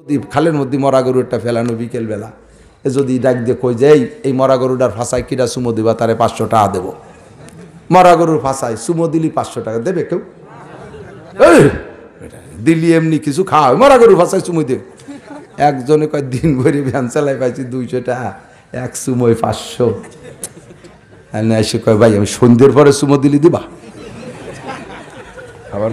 খালের মধ্যে মরা গরুটা ফেলানো বিকেল বেলা যদি ডাক দিয়ে কই যাই এই মরা গরুটার ফাঁসায় কিরা সুমো দিবা তারে 500 টাকা দেবো। মরা গরুর ফাঁসায় সুমো দিলি 500 টাকা দেবে কেউ? দিল্লি এমনি কিছু খাওয়া মরা গরুর ফাঁসায় সুমো দেবে। একজনে কয় দিন ভরে ভ্যান চালাই পাইছি 200 টাকা, এক সুমোয় 500। এসে কয় ভাই আমি সন্ধ্যের পরে সুমো দিলি দিবা? আবার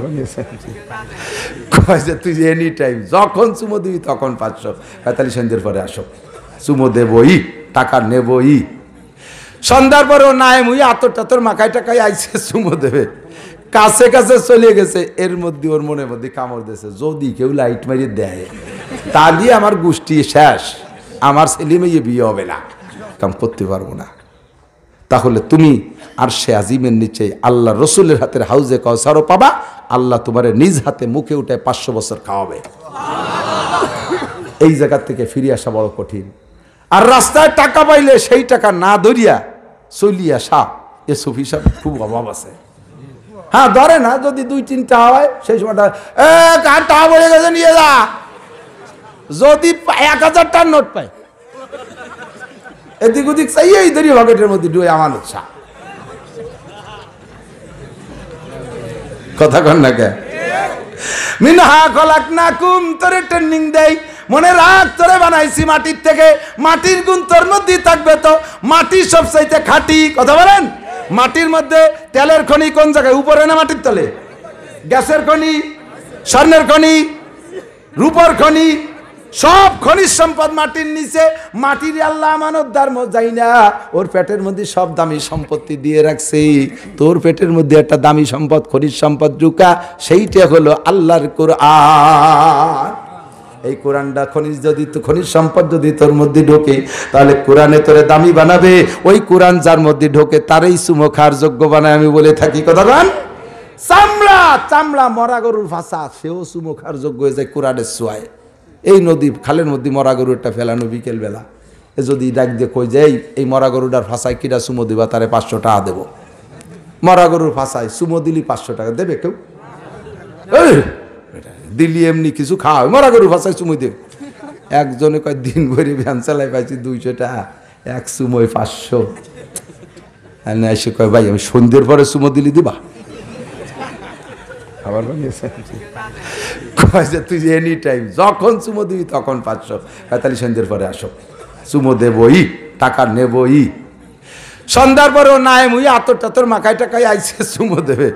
তুই এনি টাইম যখন সুমো দিবি তখন 500, 45 সন্ধ্যের পরে আসো, সুমো দেবই, টাকা নেবই। সন্ধ্যার পরেও নাই মুই আতর টাতর মাখাই টাকাই আইছে সুমো দেবে, কাছে কাছে চলে গেছে। এর মধ্যে ওর মনের মধ্যে কামড় দিয়েছে, যদি কেউ লাইট মারিয়ে দেয় তা দিয়ে আমার গোষ্ঠী শেষ, আমার ছেলে মেয়ে বিয়ে হবে না, কাম করতে পারবো না। তাহলে তুমি আর সে আজিমের নিচে আল্লাহ রসুলের হাতের হাউজে কাউসারও পাবা, আল্লাহ তোমারে নিজ হাতে মুখে উঠে 500 বছর খাওয়াবে। এই জায়গা থেকে ফিরে আসা বড় কঠিন। আর রাস্তায় টাকা পাইলে সেই টাকা না ধরিয়া চলিয়ে আসা, এসব হিসাব খুব অভাব আছে। হ্যাঁ ধরে না, যদি 2-3টা হয় সেই সময়টা টাকা বলে গেছে নিয়ে যা। যদি 1000 টাকার নোট পায় এদিক ওদিক চাই এই ধরি পকেটের মধ্যে ডুয়ে আমার উৎসাহ। কথা কন না কে? মিনহা খলাকনাকুম, তোরে ট্রেনিং দেই, মনে রাখ তোরে বানাইছি মাটির থেকে, মাটির গুণ তোর মধ্যে থাকবে। তো মাটি সবচাইতে খাঁটি, কথা বলেন। মাটির মধ্যে তেলের খনি কোন জায়গায়? উপরে না মাটির তলে? গ্যাসের খনি, স্বর্ণের খনি, রূপার খনি, সব খনিজ সম্পদ মাটির নিচে। মাটির আল্লাহ আমানতদার যাই না, ওর পেটের মধ্যে সব দামি সম্পত্তি দিয়ে রাখছে। তোর পেটের মধ্যে একটা দামি সম্পদ, খনিজ সম্পদ ঢুকা, সেইটা হলো আল্লাহর কোরআন। এই কোরআনটা খনিজ সম্পদ যদি তোর মধ্যে ঢোকে, তাহলে কোরআনে তোরে দামি বানাবে। ওই কোরআন যার মধ্যে ঢোকে তারই সুমো খাওয়ার যোগ্য বানায়, আমি বলে থাকি। কথা বলেন। চামড়া চামড়া মরা গরুর ভাষা, সেও সুমো খাওয়ার যোগ্য হয়ে যায় কোরআনের ছোঁয়ায়। এই নদী খালের মধ্যে মরা গরুটা ফেলানো বিকেল বেলা যদি ডাক দিয়ে কই যাই এই মরা গরুটার ফাঁসায় কিরা সুমো দিবা তারে 500 টাকা দেবো। মরা গরুর ফাঁসায় সুমো দিলি 500 টাকা দেবে কেউ? দিল্লি এমনি কিছু খাওয়া মরা গরুর ফাঁসায় সুমো দেবে। একজনে কয় দিন ভরে ভ্যান চালাই পাইছি 200 টাকা, এক সুমোয় 500। এসে কয় ভাই আমি সন্ধ্যের পরে সুমো দিলি দিবা? আবার তুই এনি টাইম যখন সুমো দিবি তখন 500, 45 সন্ধ্যের পরে আসো, সুমো দেবই, টাকা নেবই। সন্ধ্যার পরেও নাই মুই আতর টাতর মাখাই টাকাই আইছে সুমো দেবে,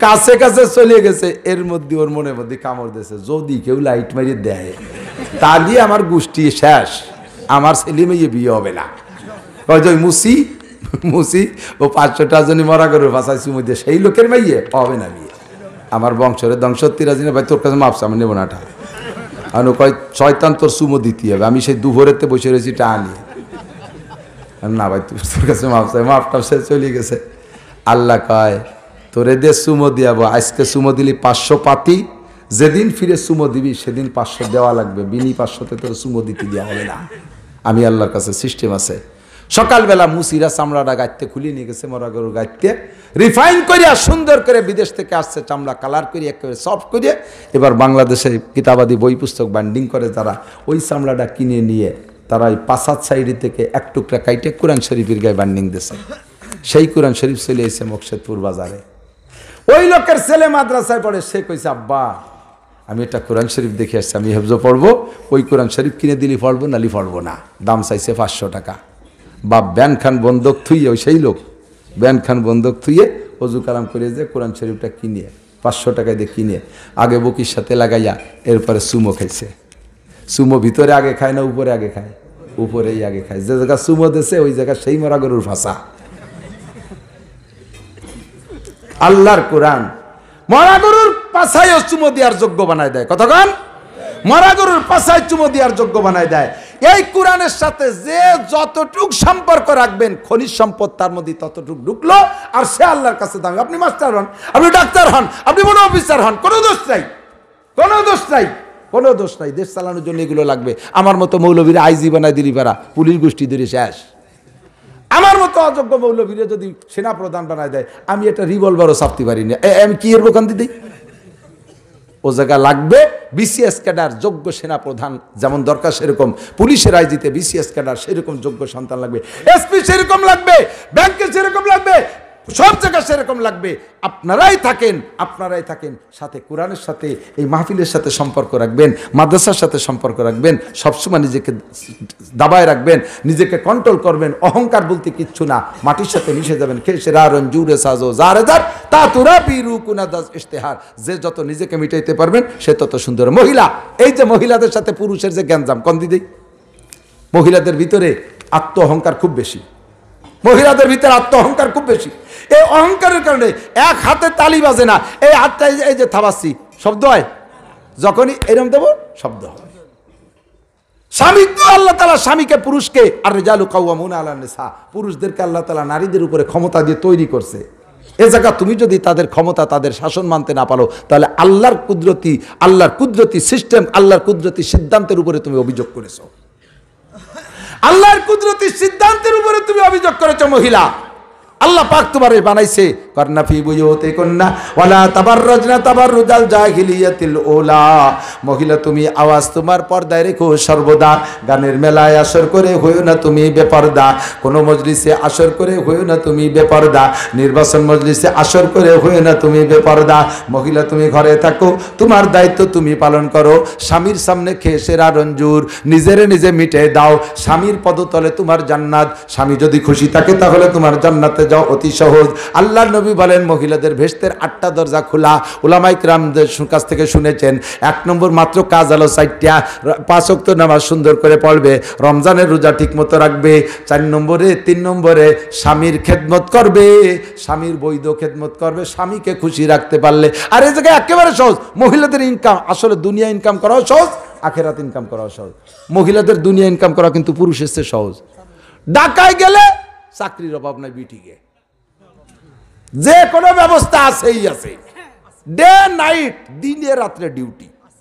কাছে কাছে চলে গেছে। এর মধ্যে ওর মনের মধ্যে কামড় দিয়েছে, যদি কেউ লাইট মারিয়ে দেয় তা দিয়ে আমার গোষ্ঠী শেষ, আমার ছেলে মেয়ে বিয়ে হবে না। মুসি মুসি ও 500 টাকা জন্য মরা গরুর ভাষায় সুমো দিয়ে সেই লোকের মেয়ে হবে না বিয়ে। আমার বংশের দংশত্রীরা জিনে ভাই তোর কাছে মাপছে, আমি নেবো না টা। আমি কয় শয়তান তোর সুমো দিতে হবে। আমি সেই দুপুরেতে বসে রয়েছি টা নিয়ে, না ভাই তোর কাছে মাপছে, মাপটা সে চলে গেছে। আল্লাহ কয় তোরে দিয়ে সুমো দিয়াবো, আজকে সুমো দিলি 500 পাতি, যেদিন ফিরে সুমো দিবি সেদিন 500 দেওয়া লাগবে, বিনি 500তে তোর সুমো দিতে দেওয়া হবে না। আমি আল্লাহর কাছে সিস্টেম আছে। সকালবেলা মুসিরা চামড়াটা গাইতে খুলে নিয়ে গেছে, মরা গরু গাইতে রিফাইন করিয়া সুন্দর করে বিদেশ থেকে আসছে চামড়া কালার করিয়া একেবারে সফট করিয়া, এবার বাংলাদেশে কিতাবাদি বই পুস্তক বাইন্ডিং করে যারা, ওই চামড়াটা কিনে নিয়ে তারা ওই 5-7 সাইডি থেকে এক টুকরা কাইটে কোরআন শরীফের গায়ে বাইন্ডিং দিয়েছে। সেই কোরআন শরীফ চলে এসেছে মকসেদপুর বাজারে। ওই লোকের ছেলে মাদ্রাসায় পড়ে, সে কইছে আব্বা আমি একটা কোরআন শরীফ দেখে আসছি, আমি হেফজো পড়বো, ওই কোরআন শরীফ কিনে দিলি পড়বো নালি পড়বো না। দাম চাইছে 500 টাকা। বাপ ব্যান খান বন্দক থুইয়ে, ওই সেই লোক ব্যান খান বন্দক থুইয়ে অজু কালাম করে যে কোরআন শরীফটা কিনে 500 টাকায় দিয়ে কিনে আগে বকির সাথে লাগাইয়া এরপরে সুমো খাইছে। সুমো ভিতরে আগে খায় না উপরে আগে খায়? উপরেই আগে খায়। যে জায়গা সুমো দিয়েছে ওই জায়গা সেই মরা গরুর ভাষা। আল্লাহর কোরআন মরা গরুর পাছায়ও চুমো দেওয়ার যোগ্য বানায় দেয়। কতক্ষণ মরা গরুর পাছায় চুমো দেওয়ার যোগ্য বানায় দেয়। এই কোরআনের সাথে যে যতটুক সম্পর্ক রাখবেন, খনিজ সম্পদ তার মধ্যে ততটুক ঢুকলো, আর সে আল্লাহর কাছে দামি। আপনি মাস্টার হন, আপনি ডাক্তার হন, আপনি বড় অফিসার হন, কোনো দোষ নাই, কোনো দোষ নাই, কোনো দোষ নাই। দেশ চালানোর জন্য এগুলো লাগবে। আমার মতো মৌলবীরা আইজি বানায় দিলি পারা, পুলিশ গোষ্ঠী ধরে শেষ। আমার মতো অযোগ্য মৌলবীরা যদি সেনা প্রধান বানায় দেয়, আমি একটা রিভলভারও চাপতে পারি না, আমি কি এর দোকান দিই? ও জায়গা লাগবে বিসিএস ক্যাডার যোগ্য সেনা প্রধান যেমন দরকার, সেরকম পুলিশের আইজিতে বিসিএস ক্যাডার সেরকম যোগ্য সন্তান লাগবে, এসপি সেরকম লাগবে, ব্যাংকে সেরকম লাগবে, সব জায়গায় সেরকম লাগবে। আপনারাই থাকেন সাথে কোরআনের সাথে, এই মাহফিলের সাথে সম্পর্ক রাখবেন, মাদ্রাসার সাথে সম্পর্ক রাখবেন, সবসময় নিজেকে দাবায় রাখবেন, নিজেকে কন্ট্রোল করবেন। অহংকার বলতে কিচ্ছু না, মাটির সাথে মিশে যাবেন। যে যত নিজেকে মিটাইতে পারবেন সে তত সুন্দর। মহিলা, এই যে মহিলাদের সাথে পুরুষের যে গ্যাঞ্জাম, কন দিদি, মহিলাদের ভিতরে আত্ম অহংকার খুব বেশি, মহিলাদের ভিতরে আত্ম অহংকার খুব বেশি। এই অহংকারের কারণে এক হাতে তালি বাজে না, এই হাতটা এই যে থাবাচ্ছি শব্দ হয়, যখনই এরকম দেবো শব্দ হয়। স্বামী তো আল্লাহ তাআলা স্বামীকে, পুরুষকে, আর রিজালু কাওয়ামুনা আলান নিসা, পুরুষদেরকে আল্লাহ তাআলা নারীদের উপরে ক্ষমতা দিয়ে তৈরি করছে। এ জায়গা তুমি যদি তাদের ক্ষমতা, তাদের শাসন মানতে না পারো, তাহলে আল্লাহর কুদরতি সিস্টেম, আল্লাহর কুদরতি সিদ্ধান্তের উপরে তুমি অভিযোগ করেছো, আল্লাহর কুদরতি সিদ্ধান্তের উপরে তুমি অভিযোগ করেছো। মহিলা, আল্লাহ পাক তোমারে বানাইছে, করনা ফি বুয়ুতিকুন্না ওয়ালা তাবাররাজনা তাবাররুজাল জাহিলিয়াতিল উলা। মহিলা, তুমি আওয়াজ তোমার পর্দায় রেখো সর্বদা। গানের মেলায় আসর করে হইও না তুমি বেপরদা, কোন মজলিসে আসর করে হইও না তুমি বেপরদা, নির্বাচন মজলিসে আসর করে হইও না তুমি বেপরদা। মহিলা, তুমি ঘরে থাকো, তোমার দায়িত্ব তুমি পালন করো। স্বামীর সামনে খেয়ে সেরা রঞ্জুর, নিজেরে নিজে মিটে দাও। স্বামীর পদতলে তোমার জান্নাত। স্বামী যদি খুশি থাকে তাহলে তোমার জান্নাতে যাও, অতি সহজ। আল্লাহর নবী বলেন, মহিলাদের ভেস্তের 8টা দরজা খোলা। উলামায়ে কেরামদের কাছ থেকে শুনেছেন, 1 নম্বর মাত্র কাজ হলো 4টা, 5 ওয়াক্ত নামাজ সুন্দর করে পড়বে, রমজানের রোজা ঠিক মতো রাখবে, 3 নম্বরে স্বামীর খেদমত করবে, স্বামীর বৈধ খেদমত করবে, স্বামীকে খুশি রাখতে পারলে। আর এই জায়গায় একেবারে সহজ। মহিলাদের ইনকাম, আসলে দুনিয়া ইনকাম করাও সহজ, আখেরাত ইনকাম করাও সহজ। মহিলাদের দুনিয়া ইনকাম করা কিন্তু পুরুষের চেয়ে সহজ। ঢাকায় গেলে চাকরির অভাব নাই, বিটিকে যে কোনো ব্যবস্থা আছেই আছে, ডে নাইট, দিনে রাত্রে ডিউটি।